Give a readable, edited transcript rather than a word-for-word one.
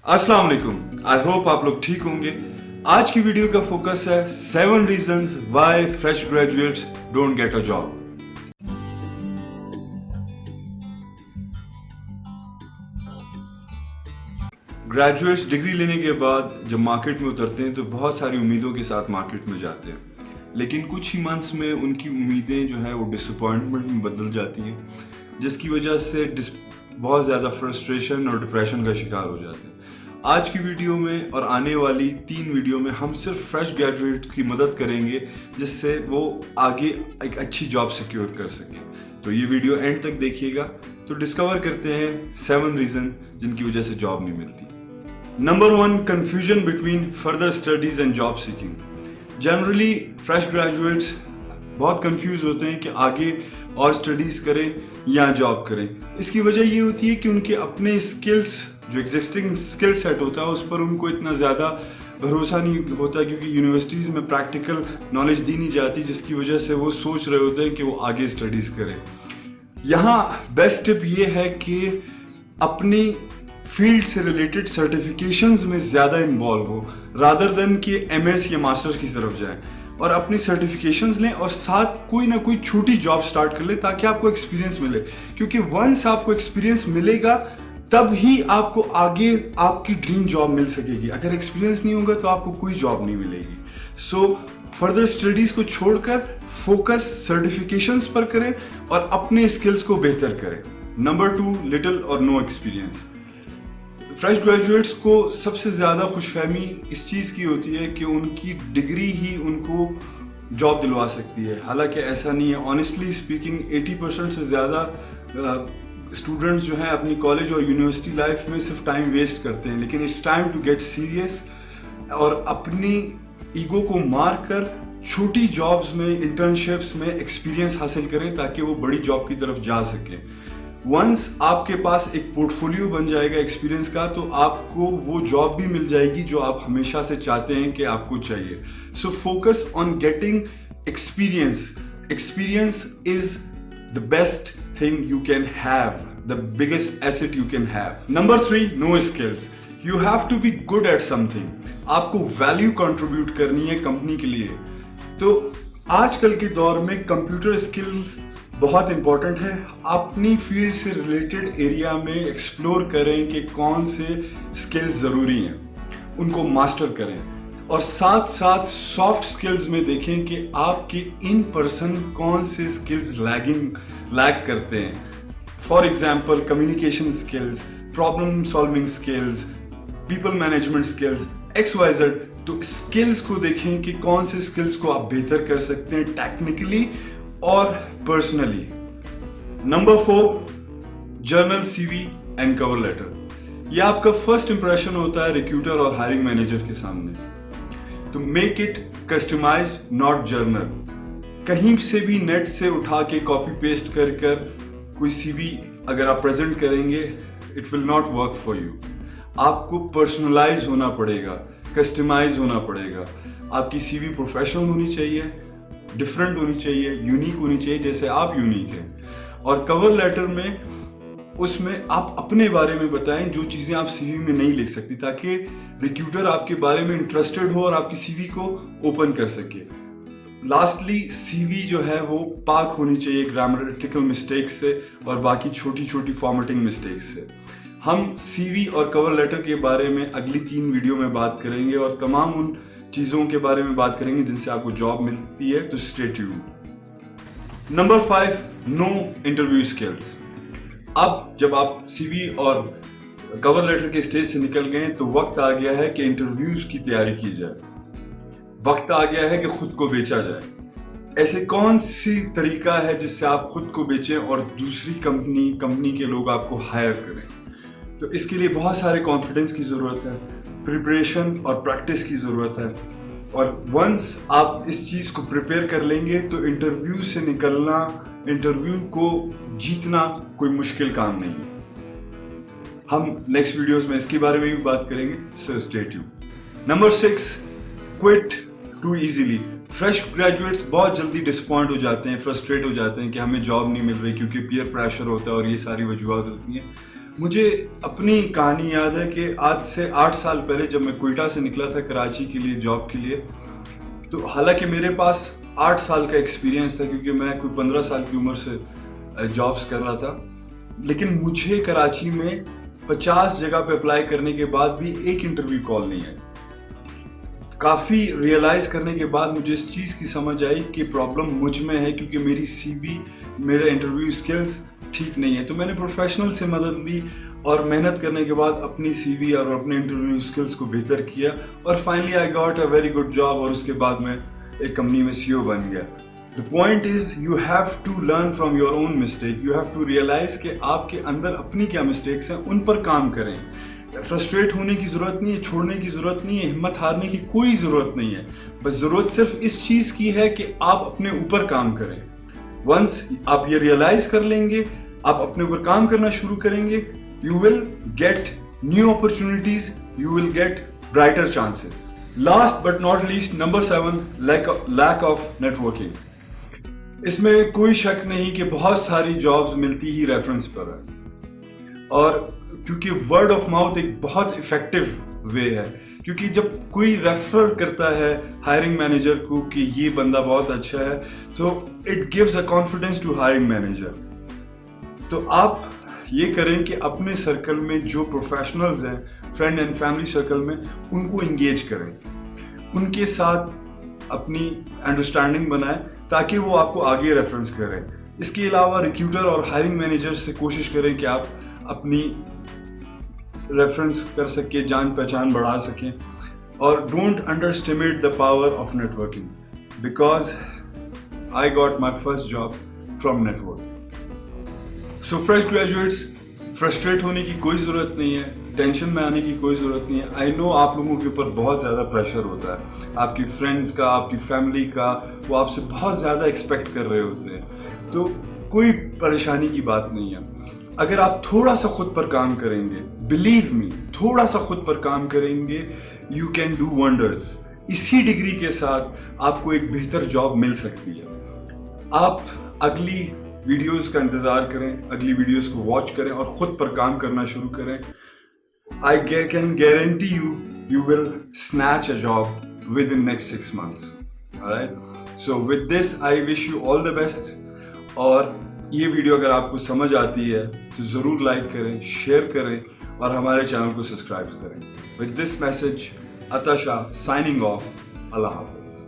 अस्सलाम वालेकुम। I hope आप लोग ठीक होंगे। आज की वीडियो का फोकस है 7 reasons why fresh graduates don't get a job. Graduates degree लेने के बाद जब मार्केट में उतरते हैं तो बहुत सारी उम्मीदों के साथ मार्केट में जाते हैं, लेकिन कुछ ही मंथ्स में उनकी उम्मीदें जो है वो डिसअपॉइंटमेंट में बदल जाती हैं, जिसकी वजह से बहुत ज़्यादा फ्रस्ट्रेशन और डिप्रेशन का शिकार हो जाते हैं। आज की वीडियो में और आने वाली 3 वीडियो में हम सिर्फ फ्रेश ग्रेजुएट की मदद करेंगे जिससे वो आगे एक अच्छी जॉब सिक्योर कर सकें। तो ये वीडियो एंड तक देखिएगा तो डिस्कवर करते हैं 7 रीज़न जिनकी वजह से जॉब नहीं मिलती। Number 1, confusion between further studies and job seeking. Generally fresh graduates बहुत कंफ्यूज होते हैं कि आगे और स्टडीज करें या जॉब करें। इसकी वजह ये होती है कि उनके अपने स्किल्स, जो एग्जिस्टिंग स्किल सेट होता है, उस पर उनको इतना ज़्यादा भरोसा नहीं होता क्योंकि यूनिवर्सिटीज़ में प्रैक्टिकल नॉलेज दी नहीं जाती, जिसकी वजह से वो सोच रहे होते हैं कि वो आगे स्टडीज़ करें। यहाँ बेस्ट टिप ये है कि अपनी फील्ड से रिलेटेड सर्टिफिकेशंस में ज़्यादा इन्वॉल्व हो रादर देन कि एमएस या मास्टर्स की तरफ जाए, और अपनी सर्टिफिकेशंस लें और साथ कोई ना कोई छोटी जॉब स्टार्ट कर ले ताकि आपको एक्सपीरियंस मिले, क्योंकि वंस आपको एक्सपीरियंस मिलेगा तब ही आपको आगे आपकी ड्रीम जॉब मिल सकेगी। अगर एक्सपीरियंस नहीं होगा तो आपको कोई जॉब नहीं मिलेगी। सो फर्दर स्टडीज को छोड़कर फोकस सर्टिफिकेशंस पर करें और अपने स्किल्स को बेहतर करें। नंबर 2, लिटिल और नो एक्सपीरियंस। फ्रेश ग्रेजुएट्स को सबसे ज़्यादा खुशफहमी इस चीज़ की होती है कि उनकी डिग्री ही उनको जॉब दिलवा सकती है। हालांकि ऐसा नहीं है। ऑनेस्टली स्पीकिंग 80% से ज़्यादा स्टूडेंट्स जो हैं अपनी कॉलेज और यूनिवर्सिटी लाइफ में सिर्फ टाइम वेस्ट करते हैं, लेकिन it's time to get serious और अपनी ईगो को मार कर छोटी जॉब्स में, इंटर्नशिप्स में एक्सपीरियंस हासिल करें ताकि वो बड़ी जॉब की तरफ जा सकें। वंस आपके पास एक पोर्टफोलियो बन जाएगा एक्सपीरियंस का तो आपको वो जॉब भी मिल जाएगी जो आप हमेशा से चाहते हैं कि आपको चाहिए। So focus on getting experience. Experience is the best thing you can have, the biggest asset you can have. Number 3, no skills. You have to be good at something. आपको वैल्यू कंट्रीब्यूट करनी है company के लिए। तो आजकल के दौर में कंप्यूटर स्किल्स बहुत इंपॉर्टेंट है। अपनी फील्ड से रिलेटेड एरिया में एक्सप्लोर करें कि कौन से स्किल्स ज़रूरी हैं, उनको मास्टर करें और साथ साथ सॉफ्ट स्किल्स में देखें कि आपके इन पर्सन कौन से स्किल्स लैग करते हैं। For example communication skills, problem solving skills, people management skills, XYZ। तो स्किल्स को देखें कि कौन से स्किल्स को आप बेहतर कर सकते हैं टेक्निकली और personally. Number 4, general, CV and cover letter. यह आपका फर्स्ट इंप्रेशन होता है रिक्रूटर और हायरिंग मैनेजर के सामने। तो make it customised, not general. कहीं से भी नेट से उठा के कॉपी पेस्ट कर कोई CV अगर आप प्रेजेंट करेंगे, it will not work for you. आपको पर्सनलाइज होना पड़ेगा, कस्टमाइज होना पड़ेगा। आपकी CV प्रोफेशनल होनी चाहिए, डिफरेंट होनी चाहिए, यूनिक होनी चाहिए जैसे आप यूनिक हैं। और कवर लेटर में उसमें आप अपने बारे में बताएं जो चीज़ें आप CV में नहीं लिख सकती, ताकि रिक्रूटर आपके बारे में इंटरेस्टेड हो और आपकी CV को ओपन कर सके। लास्टली CV जो है वो पाक होनी चाहिए ग्रामेटिकल मिस्टेक से और बाकी छोटी छोटी फॉर्मेटिंग मिस्टेक से। हम CV और कवर लेटर के बारे में अगली 3 वीडियो में बात करेंगे और तमाम उन चीज़ों के बारे में बात करेंगे जिनसे आपको जॉब मिलती है। तो stay tuned. Number 5, no interview skills. अब जब आप CV और कवर लेटर के स्टेज से निकल गए तो वक्त आ गया है कि इंटरव्यूज की तैयारी की जाए। वक्त आ गया है कि खुद को बेचा जाए। ऐसे कौन सी तरीका है जिससे आप खुद को बेचें और दूसरी कंपनी के लोग आपको हायर करें? तो इसके लिए बहुत सारे कॉन्फिडेंस की ज़रूरत है, प्रिपरेशन और प्रैक्टिस की ज़रूरत है। और वंस आप इस चीज़ को प्रिपेयर कर लेंगे तो इंटरव्यू से निकलना, इंटरव्यू को जीतना कोई मुश्किल काम नहीं है। हम नेक्स्ट वीडियोस में इसके बारे में भी बात करेंगे, so stay tuned. Number 6, quit too easily. Fresh graduates बहुत जल्दी डिसअपॉइंट हो जाते हैं, फ्रस्ट्रेट हो जाते हैं कि हमें जॉब नहीं मिल रही क्योंकि पीयर प्रेशर होता है और ये सारी वजूहत होती हैं। मुझे अपनी कहानी याद है कि आज से 8 साल पहले जब मैं क्वेटा से निकला था कराची के लिए जॉब के लिए, तो हालांकि मेरे पास 8 साल का एक्सपीरियंस था क्योंकि मैं कोई 15 साल की उम्र से जॉब्स कर रहा था, लेकिन मुझे कराची में 50 जगह पे अप्लाई करने के बाद भी एक इंटरव्यू कॉल नहीं आई। काफ़ी रियलाइज करने के बाद मुझे इस चीज़ की समझ आई कि प्रॉब्लम मुझ में है क्योंकि मेरी सीवी, मेरे इंटरव्यू स्किल्स ठीक नहीं है। तो मैंने प्रोफेशनल से मदद ली और मेहनत करने के बाद अपनी सीवी और अपने इंटरव्यू स्किल्स को बेहतर किया और finally I got a very good job और उसके बाद मैं एक कंपनी में सीईओ बन गया। The point is you have to learn from your own mistake, you have to realise कि आपके अंदर अपनी क्या मिस्टेक्स हैं, उन पर काम करें। फ्रस्ट्रेट होने की ज़रूरत नहीं है, छोड़ने की ज़रूरत नहीं है, हिम्मत हारने की कोई ज़रूरत नहीं है। बस ज़रूरत सिर्फ इस चीज़ की है कि आप अपने ऊपर काम करें। वंस आप ये रियलाइज कर लेंगे, आप अपने ऊपर काम करना शुरू करेंगे, you will get new opportunities, you will get brighter chances. Last but not least, number 7, lack of networking. इसमें कोई शक नहीं कि बहुत सारी जॉब्स मिलती ही रेफरेंस पर है, और क्योंकि वर्ड ऑफ माउथ एक बहुत इफेक्टिव वे है, क्योंकि जब कोई रेफर करता है हायरिंग मैनेजर को कि ये बंदा बहुत अच्छा है, so it gives a confidence to hiring manager. तो आप ये करें कि अपने सर्कल में जो प्रोफेशनल्स हैं, फ्रेंड एंड फैमिली सर्कल में, उनको इंगेज करें, उनके साथ अपनी अंडरस्टैंडिंग बनाएं ताकि वो आपको आगे रेफरेंस करें। इसके अलावा रिक्रूटर और हायरिंग मैनेजर से कोशिश करें कि आप अपनी रेफरेंस कर सके, जान पहचान बढ़ा सकें। और don't underestimate the power of networking, because I got my first job from networking. So fresh graduates, frustrate होने की कोई ज़रूरत नहीं है, टेंशन में आने की कोई ज़रूरत नहीं है। आई नो आप लोगों के ऊपर बहुत ज़्यादा प्रेशर होता है, आपकी फ्रेंड्स का, आपकी फैमिली का, वो आपसे बहुत ज़्यादा एक्सपेक्ट कर रहे होते हैं, तो कोई परेशानी की बात नहीं है। अगर आप थोड़ा सा खुद पर काम करेंगे, बिलीव मी, थोड़ा सा खुद पर काम करेंगे, यू कैन डू वंडर्स। इसी डिग्री के साथ आपको एक बेहतर जॉब मिल सकती है। आप अगली वीडियोस का इंतज़ार करें, अगली वीडियोस को वॉच करें और ख़ुद पर काम करना शुरू करें। I can guarantee you will snatch a job within next 6 months. Alright? So with this I wish you all the best. और ये वीडियो अगर आपको समझ आती है तो ज़रूर लाइक करें, शेयर करें और हमारे चैनल को सब्सक्राइब करें। With this message, Atasha signing off. Allah Hafiz.